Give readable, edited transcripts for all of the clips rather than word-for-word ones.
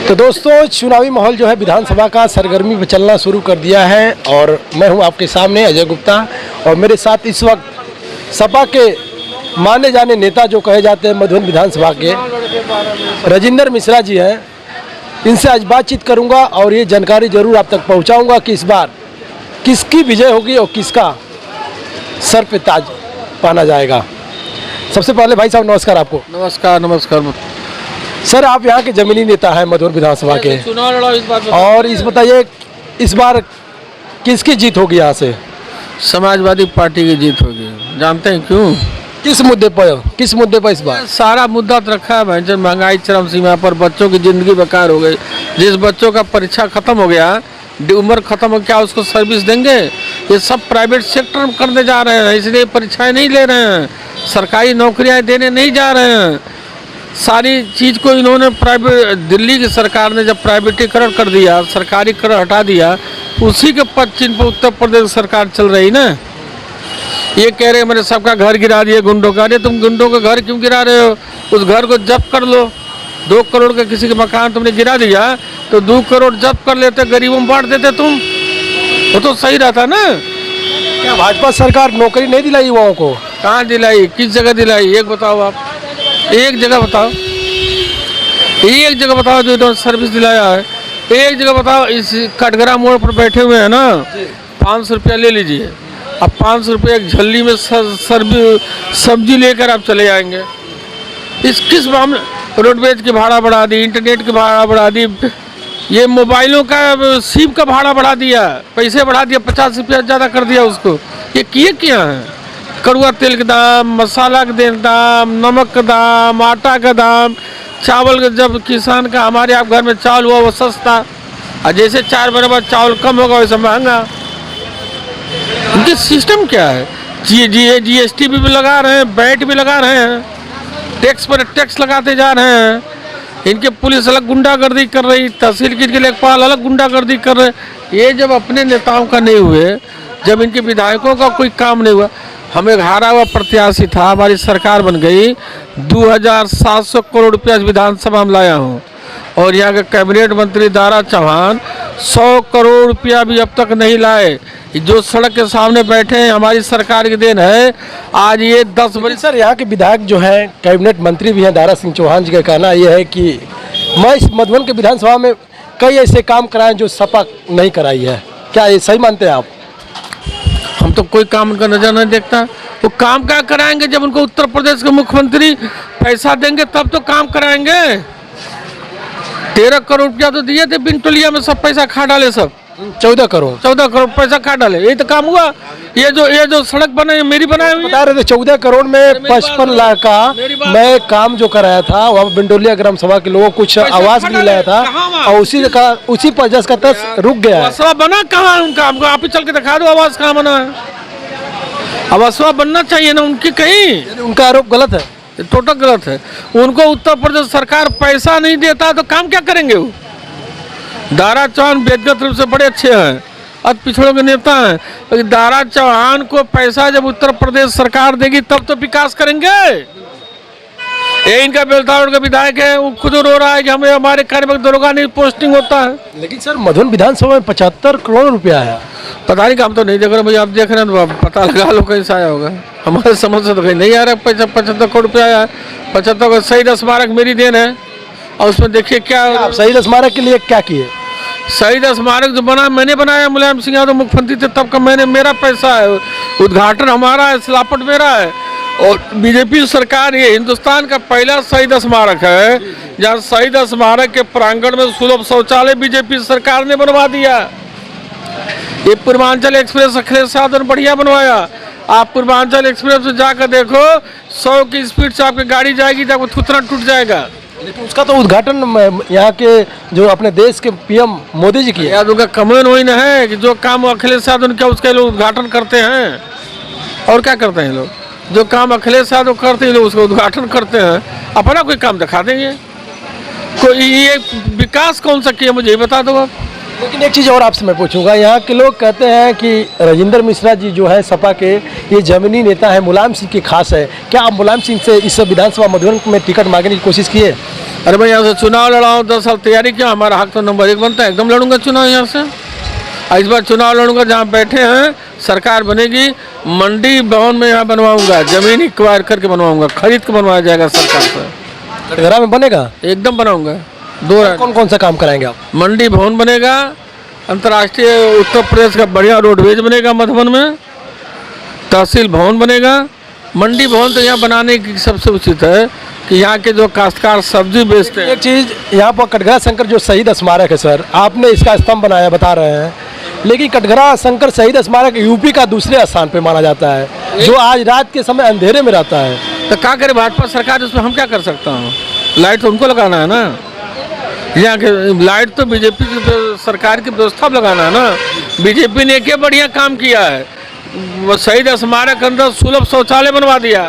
तो दोस्तों, चुनावी माहौल जो है विधानसभा का सरगर्मी में चलना शुरू कर दिया है और मैं हूं आपके सामने अजय गुप्ता और मेरे साथ इस वक्त सपा के माने जाने नेता जो कहे जाते हैं मधुबन विधानसभा के राजेंद्र मिश्रा जी हैं। इनसे आज बातचीत करूंगा और ये जानकारी जरूर आप तक पहुंचाऊंगा कि इस बार किसकी विजय होगी और किसका सर पे ताज पाना जाएगा। सबसे पहले भाई साहब नमस्कार आपको। नमस्कार नमस्कार सर, आप यहाँ के जमीनी नेता हैं मधुबन विधानसभा के, चुनाव लड़ाओ इस बार और इस बताइए इस बार किसकी जीत होगी यहाँ से? समाजवादी पार्टी की जीत होगी। जानते हैं क्यों? किस मुद्दे पर इस बार? सारा मुद्दा तो रखा है भाई, महंगाई चरम सीमा पर, बच्चों की जिंदगी बेकार हो गई। जिस बच्चों का परीक्षा खत्म हो गया, उम्र खत्म हो, क्या उसको सर्विस देंगे? ये सब प्राइवेट सेक्टर में करने जा रहे हैं, इसलिए परीक्षाएं नहीं ले रहे हैं, सरकारी नौकरियां देने नहीं जा रहे हैं। सारी चीज़ को इन्होंने प्राइवेट, दिल्ली की सरकार ने जब प्राइवेटीकरण कर दिया, सरकारीकरण हटा दिया, उसी के पद चिन्ह पर उत्तर प्रदेश सरकार चल रही ना। ये कह रहे मैंने सबका घर गिरा दिया गुंडों का। अरे तुम गुंडों का घर क्यों गिरा रहे हो? उस घर को जब्त कर लो। 2 करोड़ का किसी के मकान तुमने गिरा दिया तो 2 करोड़ जब्त कर लेते, गरीबों में बांट देते तुम, वो तो सही रहता ना। क्या भाजपा सरकार नौकरी नहीं दिलाई युवाओं को? कहाँ दिलाई? किस जगह दिलाई? एक बताओ आप, एक जगह बताओ, एक जगह बताओ जो इन्होंने सर्विस दिलाया है। एक जगह बताओ। इस कटघरा मोड़ पर बैठे हुए हैं ना, 500 रुपया ले लीजिए। अब 500 रुपये एक झल्ली में सब्जी लेकर आप चले जाएंगे। इस किस मामले? रोडवेज की भाड़ा बढ़ा दी, इंटरनेट की भाड़ा बढ़ा दी, ये मोबाइलों का सिम का भाड़ा बढ़ा दिया, पैसे बढ़ा दिया, 50 रुपया ज़्यादा कर दिया उसको। ये किए क्या है? कड़ुआ तेल का दाम, मसाला का दाम, नमक का दाम, आटा का दाम, चावल का, जब किसान का हमारे आप घर में चावल हुआ वो सस्ता, और जैसे 4 महीने बाद चावल कम होगा वैसे महंगा। इनके सिस्टम क्या है? जीएसटी भी लगा रहे हैं, वैट भी लगा रहे हैं, टैक्स पर टैक्स लगाते जा रहे हैं। इनके पुलिस अलग गुंडागर्दी कर रही, तहसील के लेखपाल अलग गुंडागर्दी कर रहे। ये जब अपने नेताओं का नहीं हुए, जब इनके विधायकों का कोई काम नहीं हुआ, हम एक हारा हुआ प्रत्याशी था, हमारी सरकार बन गई, 2700 करोड़ रुपया विधानसभा में लाया हूँ, और यहाँ के कैबिनेट मंत्री दारा चौहान 100 करोड़ रुपया भी अब तक नहीं लाए। जो सड़क के सामने बैठे हैं हमारी सरकार की देन है। आज ये 10 बजे सर, यहाँ के विधायक जो हैं कैबिनेट मंत्री भी हैं दारा सिंह चौहान जी का कहना यह है कि मैं इस मधुबन के विधानसभा में कई ऐसे काम कराएं जो सपा नहीं कराई है। क्या ये सही मानते हैं आप? हम तो कोई काम उनका नजर नहीं देखता। वो काम क्या कराएंगे? जब उनको उत्तर प्रदेश के मुख्यमंत्री पैसा देंगे तब तो काम कराएंगे। 13 करोड़ रुपया तो दिए थे, बिनटोलिया में सब पैसा खा डाले, सब 14 करोड़ पैसा खा डाले। यही तो काम हुआ। ये जो सड़क बनाई मेरी बनाई हुई, बता रहे थे 14 करोड़ में 55 लाख का मैं काम जो कराया था, वहाँ बिंडोलिया ग्राम सभा के लोगों को कुछ आवास भी दिलाया था, और उसी पर जस का तस रुक गया है। बना कहाँ है उनका? हमको आप ही चल के दिखा दो आवास कहाँ बना है। आवास बनना चाहिए ना उनकी, कहीं उनका आरोप गलत है, टोटल गलत है। उनको उत्तर प्रदेश सरकार पैसा नहीं देता तो काम क्या करेंगे? वो दारा चौहान व्यक्तिगत रूप से बड़े अच्छे हैं, अब पिछड़ों के नेता हैं, लेकिन दारा चौहान को पैसा जब उत्तर प्रदेश सरकार देगी तब तो विकास करेंगे। ये इनका बेलताड़ का विधायक है, वो खुद रो रहा है कि हमें हमारे कार्यपालक दरोगा नहीं पोस्टिंग होता है। लेकिन सर मधुबन विधानसभा में 75 करोड़ रुपया है। पता नहीं, हम तो नहीं देख रहे भाई, आप देख रहे हैं तो पता लगा लो कहीं से आया होगा। हमारे समझ से तो कहीं नहीं आ रहा। 75 करोड़ रुपया आया। 75 का शहीद स्मारक मेरी देन है, और उसमें देखिए क्या शहीद स्मारक के लिए क्या किए? शहीद स्मारक जो बना मैंने बनाया, मुलायम सिंह यादव मुख्यमंत्री थे तब का, मेरा पैसा है, उद्घाटन हमारा है, सिलापट मेरा है। और बीजेपी सरकार, ये हिंदुस्तान का पहला शहीद स्मारक है जहाँ शहीद स्मारक के प्रांगण में सुलभ शौचालय बीजेपी सरकार ने बनवा दिया। ये पूर्वांचल एक्सप्रेस अखिलेश यादव ने बढ़िया बनवाया। आप पूर्वांचल एक्सप्रेस में जाकर देखो, 100 की स्पीड से आपकी गाड़ी जाएगी जब थुतरा टूट जाएगा। लेकिन उसका तो उद्घाटन यहाँ के जो अपने देश के पीएम मोदी जी किया। उनका कमेंट वही ना है कि जो काम अखिलेश यादव ने किया उसके लोग उद्घाटन करते हैं। और क्या करते हैं लोग? जो काम अखिलेश यादव करते हैं लोग उसका उद्घाटन करते हैं। अपना कोई काम दिखा देंगे। कोई ये विकास कौन सा किया मुझे ही बता दो आप। लेकिन एक चीज़ और आपसे मैं पूछूंगा, यहाँ के लोग कहते हैं कि राजेंद्र मिश्रा जी जो है सपा के, ये जमीनी नेता है, मुलायम सिंह की खास है। क्या आप मुलायम सिंह से इस विधानसभा मधुबन में टिकट मांगने की कोशिश किए? अरे मैं यहाँ से चुनाव लड़ाऊँ, 10 साल तैयारी किया, हमारा हक तो नंबर 1 बनता है, एकदम लड़ूंगा चुनाव यहाँ से। इस बार चुनाव लड़ूंगा, जहाँ बैठे हैं सरकार बनेगी, मंडी भवन में यहाँ बनवाऊंगा, जमीन एक्वायर करके बनवाऊंगा, खरीद के बनवाया जाएगा सरकार से। कटघरा में बनेगा? एकदम बनाऊंगा। 2 कौन कौन सा काम कराएंगे आप? मंडी भवन बनेगा, अंतर्राष्ट्रीय उत्तर प्रदेश का बढ़िया रोडवेज बनेगा मधुबन में, तहसील भवन बनेगा। मंडी भवन तो यहाँ बनाने की सबसे उचित है कि यहाँ के जो काश्तकार सब्जी बेचते हैं। एक चीज़ यहाँ पर कटघरा शंकर जो शहीद स्मारक है सर, आपने इसका स्तंभ बनाया बता रहे हैं, लेकिन कटघरा शंकर शहीद स्मारक यूपी का दूसरे स्थान पे माना जाता है, जो आज रात के समय अंधेरे में रहता है। तो क्या करे भाजपा सरकार, उसमें हम क्या कर सकता हूँ? लाइट तो उनको लगाना है ना, यहाँ के लाइट तो बीजेपी की सरकार की व्यवस्था लगाना है ना। बीजेपी ने क्या बढ़िया काम किया है, वो शहीद स्मारक के अंदर सुलभ शौचालय बनवा दिया।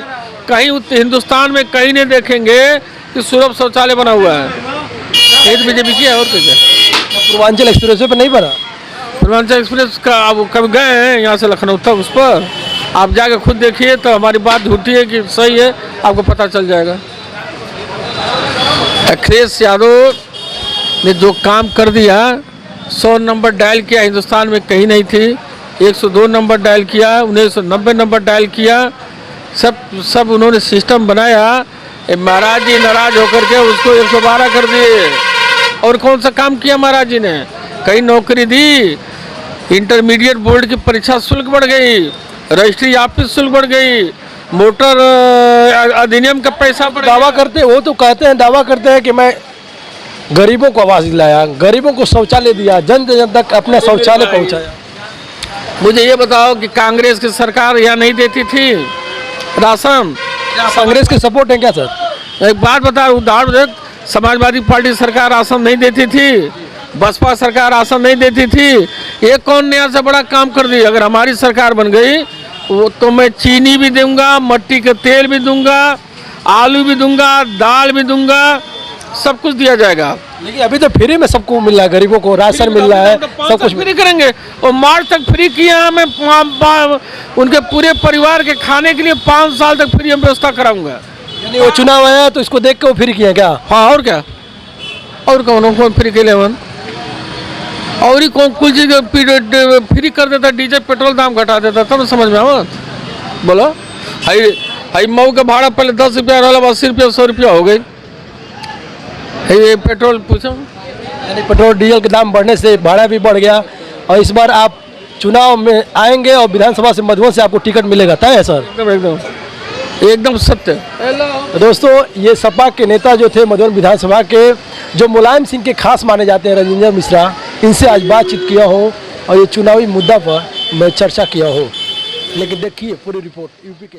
कहीं हिंदुस्तान में कहीं नहीं देखेंगे कि सुलभ शौचालय बना हुआ है, ये तो बीजेपी की है। और क्या? पूर्वांचल एक्सप्रेस पे नहीं बना? पूर्वांचल एक्सप्रेस का आप कभी गए हैं यहाँ से लखनऊ तक? उस पर आप जाके खुद देखिए, तो हमारी बात झूठी है कि सही है, आपको पता चल जाएगा। अखिलेश यादव ने जो काम कर दिया, 100 नंबर डायल किया, हिंदुस्तान में कहीं नहीं थी। 102 नंबर डायल किया, 1990 नंबर डायल किया, सब उन्होंने सिस्टम बनाया। महाराज जी नाराज होकर के उसको 112 कर दिए। और कौन सा काम किया महाराज जी ने? कहीं नौकरी दी, इंटरमीडिएट बोर्ड की परीक्षा शुल्क बढ़ गई, रजिस्ट्री ऑफिस शुल्क बढ़ गई, मोटर अधिनियम का पैसा बढ़ दावा करते, वो तो कहते हैं, दावा करते हैं कि मैं गरीबों को आवास दिलाया, गरीबों को शौचालय दिया, जन जन तक अपना शौचालय पहुंचाया। मुझे ये बताओ कि कांग्रेस की सरकार यहाँ नहीं देती थी राशन? कांग्रेस के सपोर्ट है क्या सर? एक बात बताओ, उदाहरण, समाजवादी पार्टी सरकार राशन नहीं देती थी, बसपा सरकार राशन नहीं देती थी, ये कौन नया से बड़ा काम कर दी? अगर हमारी सरकार बन गई वो तो मैं चीनी भी दूंगा, मट्टी का तेल भी दूंगा, आलू भी दूंगा, दाल भी दूंगा, सब कुछ दिया जाएगा। लेकिन अभी तो फ्री में सबको मिल रहा है, गरीबों को राशन मिल रहा है, सब कुछ फ्री करेंगे। और मार्च तक फ्री किया, मैं उनके पूरे परिवार के खाने के लिए 5 साल तक फ्री व्यवस्था कराऊंगा। यानी वो चुनाव आया तो इसको देख के वो फ्री किया क्या? हाँ, और क्या? और कौन फ्री के लिए? और ही कौन कुछ चीज फ्री कर देता, डीजल पेट्रोल दाम घटा देता, तब तो समझ में आओ। बोलो, हाई मऊ का भाड़ा पहले 10 रुपया रहा, 80 रुपया 100 रुपया हो गई। ये पेट्रोल पूछो, यानी पेट्रोल डीजल के दाम बढ़ने से भाड़ा भी बढ़ गया। और इस बार आप चुनाव में आएंगे और विधानसभा से मधुबन से आपको टिकट मिलेगा, तय है सर? एकदम सत्य। तो दोस्तों, ये सपा के नेता जो थे मधुबन विधानसभा के, जो मुलायम सिंह के खास माने जाते हैं, रजिंदर मिश्रा, इनसे आज बातचीत किया हूँ और ये चुनावी मुद्दा पर मैं चर्चा किया हूँ। लेकिन देखिए पूरी रिपोर्ट यूपी के